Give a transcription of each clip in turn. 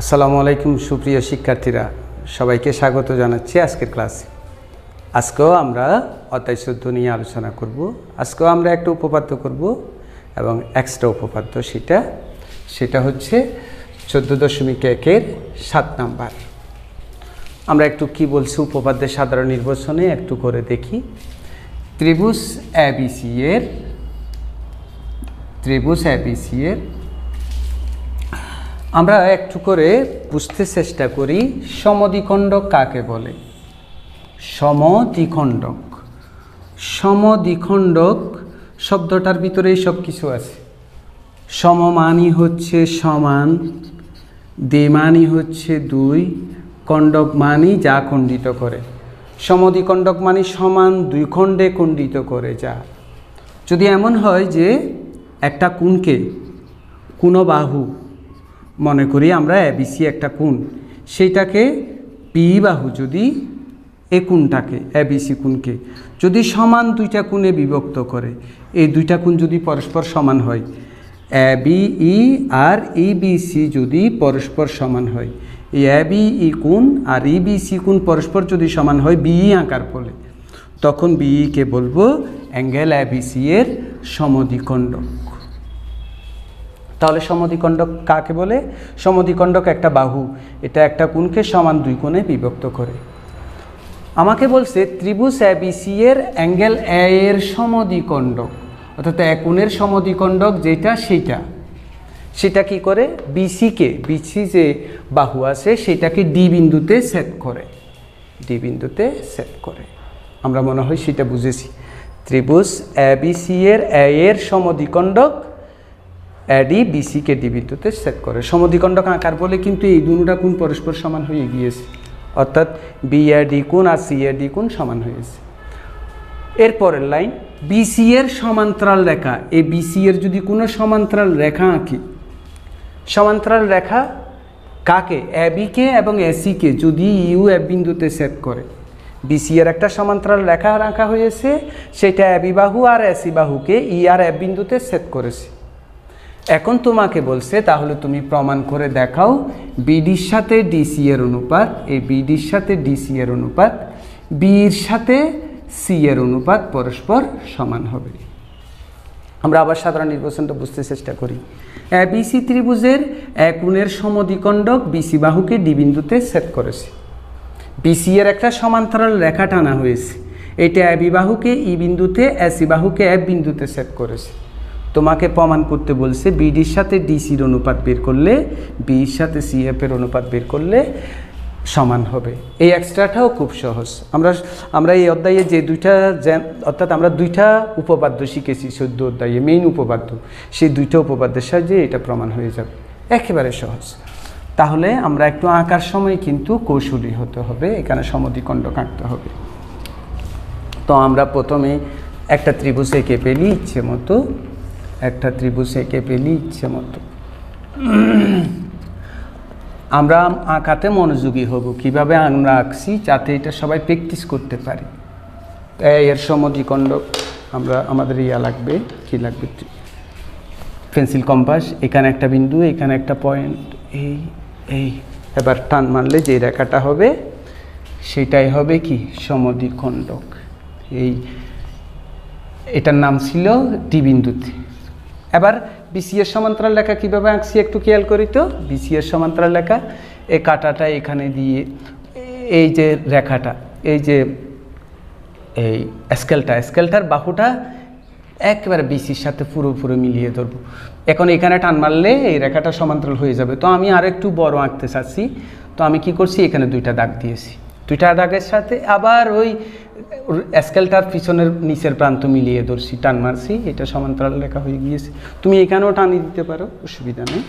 আসসালামু আলাইকুম সুপ্রিয় শিক্ষার্থীরা, সবাইকে স্বাগত জানাচ্ছি আজকের ক্লাসে। আজকেও আমরা অধ্যায় 14 নিয়ে আলোচনা করব। আজকেও আমরা একটা উপপাদ্য করব এবং এক্সট্রা উপপাদ্য, সেটা হচ্ছে 14.1-এর 7 নাম্বার। আমরা একটু কি বলছি উপপাদ্যের সাধারণ নির্বাচনে একটু করে দেখি। ত্রিভুজ ABC এর আমরা একটু করে বুঝতে চেষ্টা করি সমদ্বিখণ্ডক কাকে বলে। সমদ্বিখণ্ডক শব্দটার ভিতরেই সব কিছু আছে। সম মানি হচ্ছে সমান, দ্বিমানি হচ্ছে দুই, খণ্ডক মানি যা খণ্ডিত করে। সমদ্বিখণ্ডক মানি সমান দুই খণ্ডে খণ্ডিত করে যা। যদি এমন হয় যে একটা কোণকে কোণবাহু মনে করি আমরা, ABC একটা কোণ, সেইটাকে বি বাহু যদি এ কোণটাকে ABC কোণকে যদি সমান দুইটা কোণে বিভক্ত করে, এই দুইটা কোণ যদি পরস্পর সমান হয়, ABE আর EBC যদি পরস্পর সমান হয়, এই ABE কোণ আর EBC কোণ পরস্পর যদি সমান হয় BE আকার বলে, তখন BE কে বলবো অ্যাঙ্গেল ABC এর সমদ্বিখণ্ডক। তাহলে সমদ্বিখণ্ডক কাকে বলে? সমদ্বিখণ্ডক একটা বাহু, এটা একটা কোণকে সমান দুই কোণে বিভক্ত করে। আমাকে বলছে ত্রিভুজ ABC এর অ্যাঙ্গেল A এর সমদ্বিখণ্ডক, অর্থাৎ এক কোণের সমদ্বিখণ্ডক যেটা সেটা কি করে? BC যে বাহু আছে সেটাকে ডি বিন্দুতে সেট করে। আমরা মনে হয় সেটা বুঝেছি। ত্রিভুজ ABC এর A এর সমদ্বিখণ্ডক AD BC কে ডি বিন্দুতে সেট করে। সমদ্বিখণ্ডক আকার বলে কিন্তু এই দুটোটা কোণ পরস্পর সমান হয়ে গিয়েছে, অর্থাৎ BAD কোণ আর CAD কোণ সমান হয়েছে। এরপরের লাইন BC এর সমান্তরাল রেখা। এই BC এর যদি কোনো সমান্তরাল রেখা আঁকি, সমান্তরাল রেখা কাকে? AB কে এবং AC কে যদি UF বিন্দুতে সেট করে। BC এর একটা সমান্তরাল রেখা আঁকা হয়েছে, সেটা AB বাহু আর AC বাহুকে E আর F বিন্দুতে সেট করেছে। এখন তোমাকে বলছে তাহলে তুমি প্রমাণ করে দেখাও BDর সাথে DC এর অনুপাত, এই BDর সাথে DC এর অনুপাত, Bর সাথে C এর অনুপাত পরস্পর সমান হবে। আমরা আবার সাধারণ নির্বাচনটা বুঝতে চেষ্টা করি। ABC ত্রিভুজের এক কোণের সমদ্বিখণ্ডক BC বাহুকে ডি বিন্দুতে সেট করেছে। BC এর একটা সমান্তরাল রেখা টানা হয়েছে, এটা AB বাহুকে E বিন্দুতে, AC বাহুকে F বিন্দুতে সেট করেছে। তোমাকে প্রমাণ করতে বলছে BDর সাথে DCর অনুপাত বের করলে, Bর সাথে CF এর অনুপাত বের করলে সমান হবে। এই এক্সট্রাটাও খুব সহজ। আমরা এই অধ্যায়ে যে অর্থাৎ আমরা দুইটা উপপাদ্য শিখেছি 14 অধ্যায়ে, মেইন উপপাদ্য, সেই দুইটা উপপাদ্যের সাহায্যে এটা প্রমাণ হয়ে যাবে, একেবারে সহজ। তাহলে আমরা একটু আঁকার সময় কিন্তু কৌশলী হতে হবে, এখানে সমদ্বিখণ্ডক আঁকতে হবে। তো আমরা প্রথমে একটা ত্রিভুজ এঁকে ফেলি ইচ্ছে মতো, আমরা আঁকাতে মনোযোগী হব। কিভাবে আমরা আঁকছি যাতে এটা সবাই প্র্যাকটিস করতে পারি। এর সমদ্বিখণ্ডক আমাদের লাগবে, কি লাগবে? Pencil compass. এখানে একটা বিন্দু, এখানে একটা পয়েন্ট, এই এবার টান মারলে যে রেখাটা হবে সেটাই হবে কি? সমদ্বিখণ্ডক। এটার নাম ছিল ডি বিন্দুতে। এবার BC এর সমান্তরাল রেখা কীভাবে আঁকছি একটু খেয়াল করি তো। BC এর সমান্তরাল রেখা, এই কাঁটাটা এখানে দিয়ে, এই যে রেখাটা, এই যে এই স্কেলটার বাহুটা একেবারে BCর সাথে পুরোপুরি মিলিয়ে ধরবো। এখন এখানে টান মারলে এই রেখাটা সমান্তরাল হয়ে যাবে। তো আমি আর একটু বড় আঁকতে চাচ্ছি, তো আমি কি করছি? এখানে দুইটা দাগ দিয়েছি, দুইটা দাগের সাথে আবার ওই স্কেলটার পিছনের নিচের প্রান্ত মিলিয়ে ধরছি, টান মারছি, এটা সমান্তরাল রেখা হয়ে গিয়েছে। তুমি এখানেও টানি দিতে পারো, অসুবিধা নেই।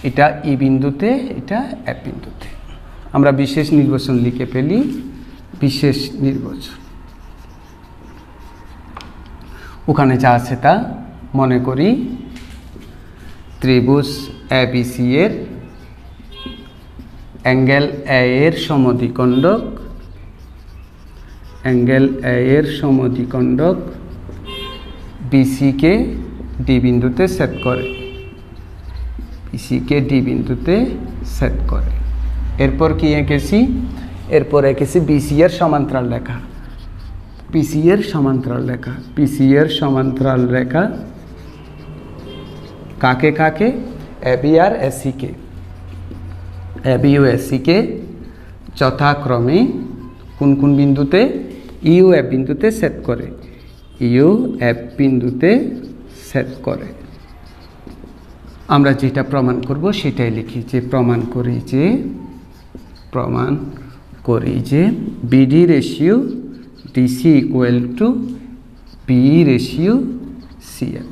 এটা E বিন্দুতে, এটা F বিন্দুতে। আমরা বিশেষ নির্বাচন লিখে ফেলি, বিশেষ নির্বাচন। ওখানে যা আছে তা মনে করি। ত্রিভুজ ABC এর অ্যাঙ্গেল A এর সমদ্বিখণ্ডক, BC কে ডি বিন্দুতে সেট করে। BC কে ডি বিন্দুতে সেট করে। এরপর কি এঁকেছি? এরপর এঁকেছি বিসি এর সমান্তরাল রেখা। পিসি এর সমান্তরাল রেখা, পিসি এর সমান্তরাল রেখা কাকে কাকে? এবি আর এসিকে। এবি ও এসিকে যথাক্রমে কোন কোন বিন্দুতে? ইউ এফ বিন্দুতে সেট করে। ইউ এফ বিন্দুতে সেট করে। আমরা যেটা প্রমাণ করব সেটাই লিখি, যে প্রমাণ করি যে BD ratio DC equal to B ratio CF.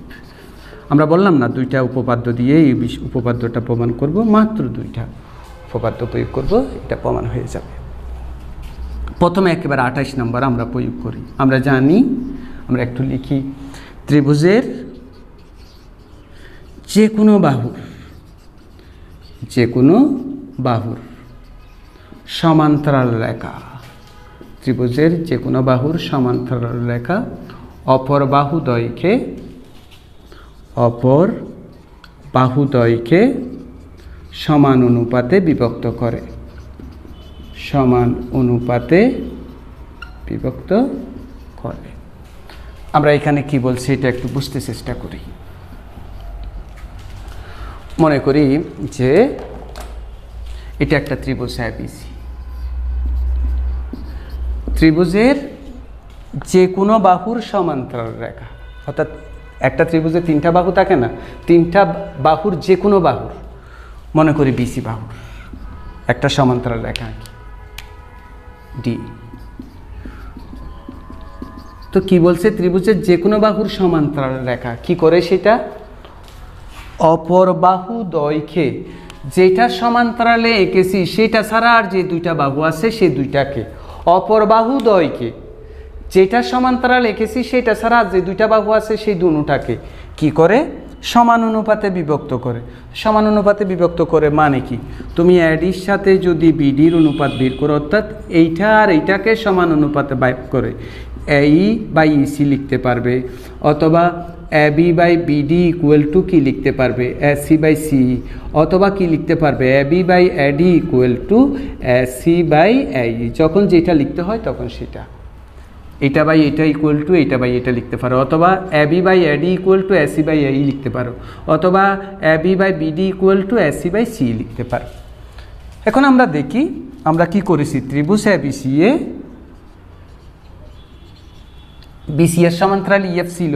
আমরা বললাম না দুইটা উপপাদ্য দিয়ে এই উপপাদ্যটা প্রমাণ করব, মাত্র দুইটা উপপাদ্য প্রয়োগ করব, এটা প্রমাণ হয়ে যাবে। প্রথমে একেবারে 28 নম্বর আমরা প্রয়োগ করি। আমরা জানি, আমরা একটু লিখি, ত্রিভুজের যে কোনো বাহুর সমান্তরাল রেখা, ত্রিভুজের যে কোনো বাহুর সমান্তরাল রেখা অপর বাহুদ্বয়কে সমান অনুপাতে বিভক্ত করে। সমান অনুপাতে বিভক্ত করে। আমরা এখানে কি বলছি এটা একটু বুঝতে চেষ্টা করি। মনে করি যে এটা একটা ত্রিভুজ এবিসি। ত্রিভুজের যে কোনো বাহুর সমান্তরাল রেখা, অর্থাৎ একটা ত্রিভুজে 3টা বাহু থাকে না, 3টা বাহুর যে কোনো বাহুর, মনে করি বিসি বাহুর একটা সমান্তরাল রেখা আঁকি ডি। তো কি বলছে? ত্রিভুজের যে কোনো বাহুর সমান্তরাল রেখা কি করে? সেটা অপর বাহুদ্বয়কে, যেটা সমান্তরালে এঁকেছি সেটা ছাড়া আর যে দুইটা বাহু আছে সেই দুইটাকে, অপর বাহুদ্বয়কে, যেটা সমান্তরাল এঁকেছি সেটা ছাড়া যে দুইটা বাহু আছে সেই দুটাকে কি করে? সমান অনুপাতে বিভক্ত করে। সমান অনুপাতে বিভক্ত করে মানে কি? তুমি এডির সাথে যদি বিডির অনুপাত বের করো, অর্থাৎ এইটা আর এইটাকে সমান অনুপাতে বাইক করে এই বাই ইসি লিখতে পারবে, অথবা AB by BD equal to কি লিখতে পারবে? এসি বাই সি, অথবা কি লিখতে পারবে? AB by AD equal to AC by এই। যখন যেটা লিখতে হয় তখন সেটা, এটা বাই এটা ইকুয়াল টু এটা বাই এটা লিখতে পারো, অথবা AB by AD equal to AC by এই লিখতে পারো, অথবা AB by BD equal to AC by C লিখতে পারো। এখন আমরা দেখি আমরা কি করেছি। ত্রিভুজ এবিসি এ বিসি এর সমান্তরাল ইএফ ছিল,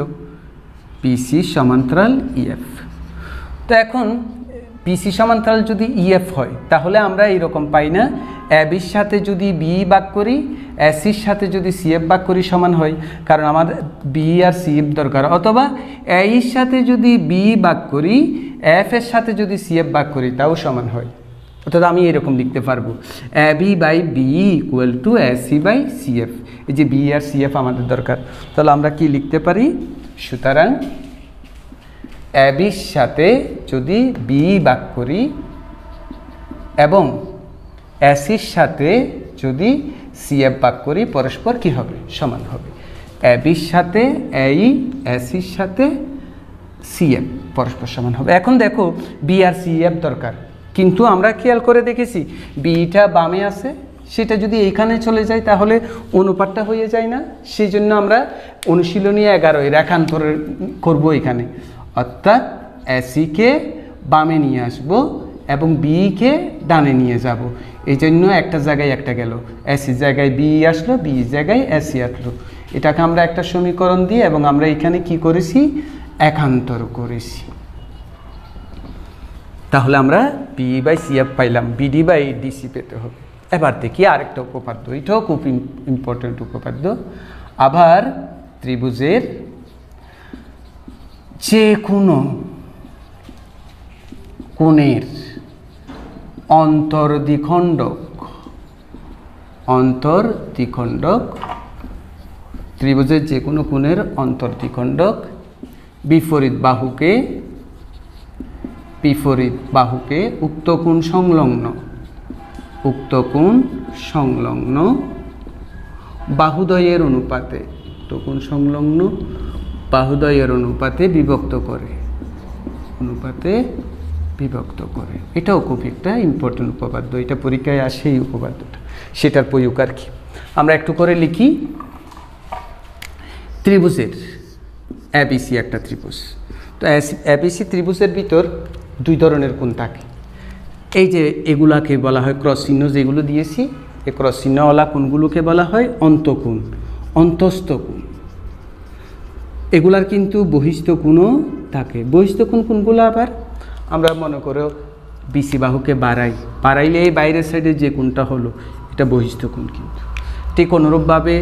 বিসি সমান্তরাল ইএফ। তো এখন বিসি সমান্তরাল যদি ইএফ হয় তাহলে আমরা এইরকম পাই না, এবির সাথে যদি বি ভাগ করি, এসির সাথে যদি সিএফ ভাগ করি সমান হয়, কারণ আমাদের বি আর সিএফ দরকার, অথবা এইর সাথে যদি বি ভাগ করি, এফ এর সাথে যদি সিএফ ভাগ করি তাও সমান হয়। অর্থাৎ আমি এরকম লিখতে পারবো AB by B equal to AC by CF. এই যে বি আর সিএফ আমাদের দরকার, তাহলে আমরা কি লিখতে পারি? সুতরাং এবির সাথে যদি বি ভাগ করি এবং এসির সাথে যদি সিএফ ভাগ করি, পরস্পর কি হবে? সমান হবে। এবির সাথে এই, এসির সাথে সিএফ পরস্পর সমান হবে। এখন দেখো বি আর সিএফ দরকার, কিন্তু আমরা খেয়াল করে দেখেছি বিটা বামে আছে, সেটা যদি এইখানে চলে যায় তাহলে অনুপাতটা হয়ে যায় না। সেই জন্য আমরা অনুশীলনী 11 রেখান্তর করব এখানে, অর্থাৎ এসিকে বামে নিয়ে আসব এবং বিকে ডানে নিয়ে যাব। এই জন্য একটা জায়গায় একটা গেল, এসি জায়গায় বি আসলো, বি জায়গায় এসি আসলো। এটাকে আমরা একটা সমীকরণ দিয়ে এবং আমরা এখানে কি করেছি? একান্তর করেছি। তাহলে আমরা বি বাই সিএফ পাইলাম, বিডি বাই ডিসি পেতে হবে। এবার দেখি আরেকটা উপপাদ্য, এটাও খুব ইম্পর্টেন্ট উপপাদ্য। আবার ত্রিভুজের যে কোনো কোণের অন্তর্দ্বিখণ্ডক, ত্রিভুজের যে কোনো কোণের অন্তর্দ্বিখণ্ডক বিপরীত বাহুকে উক্ত কোণ সংলগ্ন বাহুদ্বয়ের অনুপাতে বিভক্ত করে। বিভক্ত করে। এটাও খুব একটা ইম্পর্টেন্ট উপপাদ্য, এটা পরীক্ষায় আসে এই উপপাদ্যটা, সেটার প্রয়োগ আর কি। আমরা একটু করে লিখি। ত্রিভুজের এবিসি একটা ত্রিভুজ, তো এবিসি ত্রিভুজের ভিতর দুই ধরনের কোণ থাকে। এই যে এগুলাকে বলা হয় ক্রস চিহ্ন যেগুলো দিয়েছি, এই ক্রস চিহ্নওয়ালা কোণগুলোকে বলা হয় অন্তঃকোণ, অন্তস্থ কোণ। এগুলার কিন্তু বহিস্থ কোণও থাকে। বহিস্থ কোণ কোনগুলো আবার আমরা মনে করো বিসি বাহুকে বাড়াইলে এই বাইরের সাইডে যে কোণটা হলো এটা বহিস্থ কোণ। কিন্তু ঠিক অনুরূপভাবে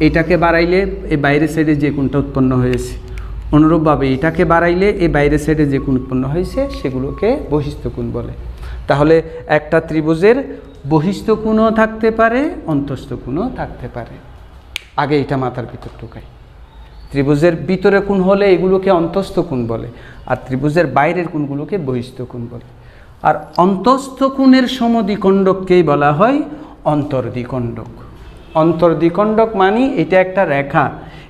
এটাকে বাড়াইলে এই বাইরের সাইডে যে কোণটা উৎপন্ন হয়েছে, অনুরূপভাবে এটাকে বাড়াইলে এই বাইরের সাইডে যে কোণ উৎপন্ন হয়েছে সেগুলোকে বহিস্থ কোণ বলে। তাহলে একটা ত্রিভুজের বহিস্থ কোণও থাকতে পারে, অন্তস্থ কোণও থাকতে পারে। আগে এটা মাথার ভিতর ঢোকাই। ত্রিভুজের ভিতরে কোণ হলে এগুলোকে অন্তস্থ কোণ বলে, আর ত্রিভুজের বাইরের কোণগুলোকে বহিস্থ কোণ বলে। আর অন্তস্থ কোণের সমদ্বিখণ্ডককেই বলা হয় অন্তর্দ্বিখণ্ডক। অন্তর্দ্বিখণ্ডক মানে এটা একটা রেখা,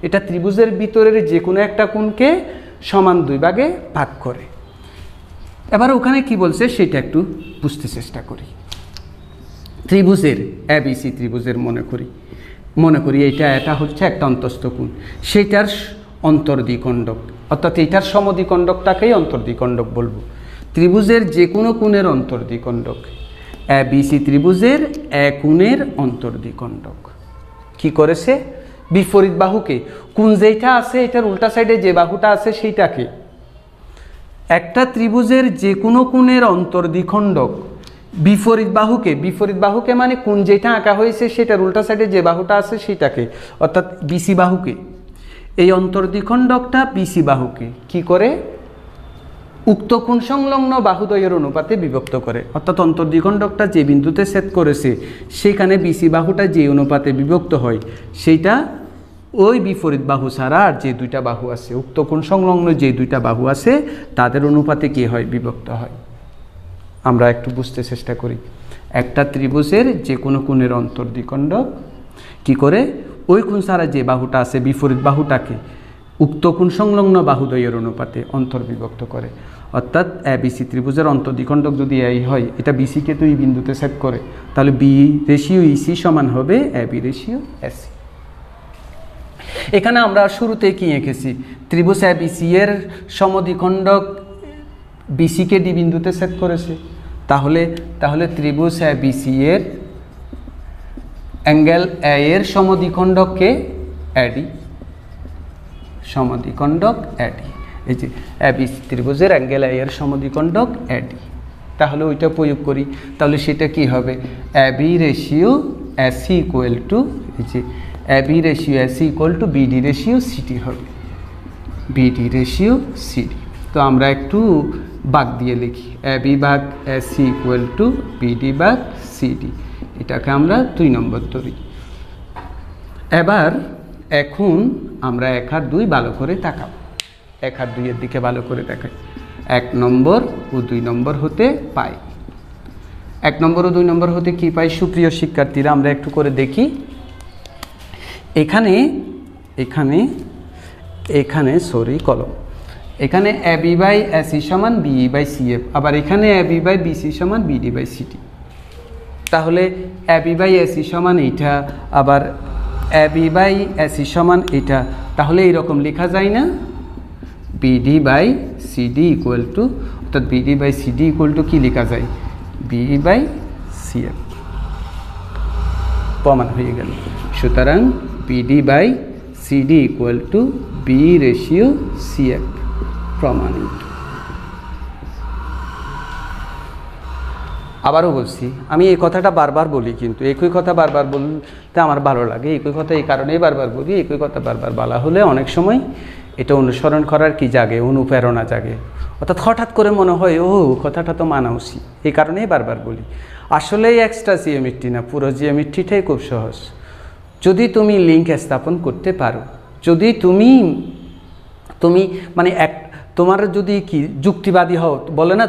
এটা ত্রিভুজের ভিতরের যে কোনো একটা কোণকে সমান দুই ভাগে ভাগ করে। এবার ওখানে কি বলছে সেটা একটু বুঝতে চেষ্টা করি। ত্রিভুজের এবিসি ত্রিভুজের মনে করি এটা হচ্ছে একটা অন্তস্থ কোণ, সেটার অন্তর্দ্বিখণ্ডক অর্থাৎ এটার সমদ্বিখণ্ডকটাকেই অন্তর্দ্বিখণ্ডক বলবো। ত্রিভুজের যে কোনো কোণের অন্তর্দ্বিখণ্ডক, এবিসি ত্রিভুজের এ কোণের অন্তর্দ্বিখণ্ডক কি করেছে? বিপরীত বাহুকে, কোণ যেটা আছে এটার উল্টা সাইডে যে বাহুটা আছে সেইটাকে, একটা ত্রিভুজের যে কোনো কোণের অন্তর্দ্বিখণ্ডক বিপরীত বাহুকে মানে কোণ যেটা আঁকা হয়েছে সেটার উল্টা সাইডে যে বাহুটা আছে সেটাকে, অর্থাৎ বিসি বাহুকে, এই অন্তর্দ্বিখণ্ডকটা বিসি বাহুকে কি করে? উক্ত কোণ সংলগ্ন বাহুদ্বয়ের অনুপাতে বিভক্ত করে। অর্থাৎ অন্তর্দ্বিখণ্ডকটা যে বিন্দুতে ছেদ করেছে সেখানে বিসি বাহুটা যে অনুপাতে বিভক্ত হয় সেইটা ওই বিপরীত বাহু ছাড়া আর যে দুইটা বাহু আছে, উক্ত কোণ সংলগ্ন যে দুইটা বাহু আছে তাদের অনুপাতে কি হয়? বিভক্ত হয়। আমরা একটু বুঝতে চেষ্টা করি। একটা ত্রিভুজের যে কোনো কোণের অন্তর্দ্বিখণ্ডক কি করে? ওই কোণ ছাড়া যে বাহুটা আছে বিপরীত বাহুটাকে উক্ত কোণ সংলগ্ন বাহুদ্বয়ের অনুপাতে অন্তর্বিভক্ত করে। অর্থাৎ এবিসি ত্রিভুজের অন্তর্দ্বিখণ্ডক যদি এই হয়, এটা বিসিকে তো এই বিন্দুতে ছেদ করে, তাহলে বি রেশিও ইসি সমান হবে এবি রেশিও এসি। এখানে আমরা শুরুতে কি এঁকেছি? ত্রিভুজ এবিসি এর সমদ্বিখণ্ডক বিসিকে ডি বিন্দুতে ছেদ করেছে। তাহলে ত্রিভুজ এবিসি এর অ্যাঙ্গেল এ এর সমদ্বিখণ্ডককে এডি, সমদ্বিখণ্ডক এডি। এই যে এবিসি ত্রিভুজের অ্যাঙ্গেল এ এর সমদ্বিখণ্ডক এডি, তাহলে ওইটা প্রয়োগ করি, তাহলে সেটা কি হবে? AB ratio AC equal to, এই যে AB ratio AC equal to BD ratio CD হবে, বিডি রেশিও সিডি। তো আমরা একটু ভাগ দিয়ে লিখি, এবি ভাগ এসি ইকুয়াল টু বিডি ভাগ সিডি, এটাকে আমরা 2 নম্বর ধরি। এবার এখন আমরা 1 আর 2 ভালো করে তাকাবো, 1 আর 2 এর দিকে ভালো করে দেখাই। 1 নম্বর ও 2 নম্বর হতে পাই। 1 নম্বর ও 2 নম্বর হতে কি পাই? সুপ্রিয় শিক্ষার্থীরা আমরা একটু করে দেখি। এখানে সরি কলম, এখানে এবি বাই এসি সমান বিই বাই সিএফ, আবার এখানে এবি বাই বিসি সমান বিডি বাই সিটি। তাহলে এবি বাই এসি সমান এইটা, আবার এবি বাই এসি সমান এটা, তাহলে এইরকম লেখা যায় না? BD by CD equal to, অর্থাৎ BD by CD equal to কি লেখা যায়? BE by CF. প্রমাণ হয়ে গেল। সুতরাং BD by CD equal to B ratio CF, প্রমাণিত। আবারও বলছি, আমি এই কথাটা বারবার বলি, কিন্তু একই কথা বারবার বলতে আমার ভালো লাগে। একই কথা এই কারণেই বারবার বলি, একই কথা বারবার বলা হলে অনেক সময় এটা অনুসরণ করার কি জাগে? অনুপ্রেরণা জাগে। অর্থাৎ হঠাৎ করে মনে হয় ও কথাটা তো মানা উচিত, এই কারণেই বারবার বলি। আসলেই এক্সট্রা জিওমেট্রি না, পুরো জিওমেট্রিটাই খুব সহজ। যদি তুমি লিঙ্ক স্থাপন করতে পারো, যদি তুমি মানে তোমার যদি কি যুক্তিবাদী হও, বলে না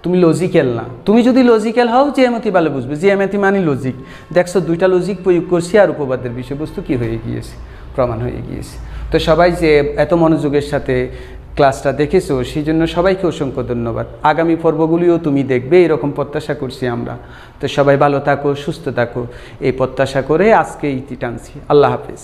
তুমি লজিক্যাল না, তুমি যদি লজিক্যাল হও জিওমেট্রি ভালো বুঝবে। জিওমেট্রি মানে লজিক। দেখছো 2টা লজিক প্রয়োগ করছি আর উপপাদ্যের বিষয়বস্তু কি হয়ে গিয়েছে? প্রমাণ হয়ে গিয়েছে। তো সবাই যে এত মনোযোগের সাথে ক্লাসটা দেখেছো, সেই জন্য সবাইকে অসংখ্য ধন্যবাদ। আগামী পর্বগুলিও তুমি দেখবে এরকম প্রত্যাশা করছি আমরা। তো সবাই ভালো থাকো, সুস্থ থাকো, এই প্রত্যাশা করে আজকে ইতি টানছি। আল্লাহ হাফেজ।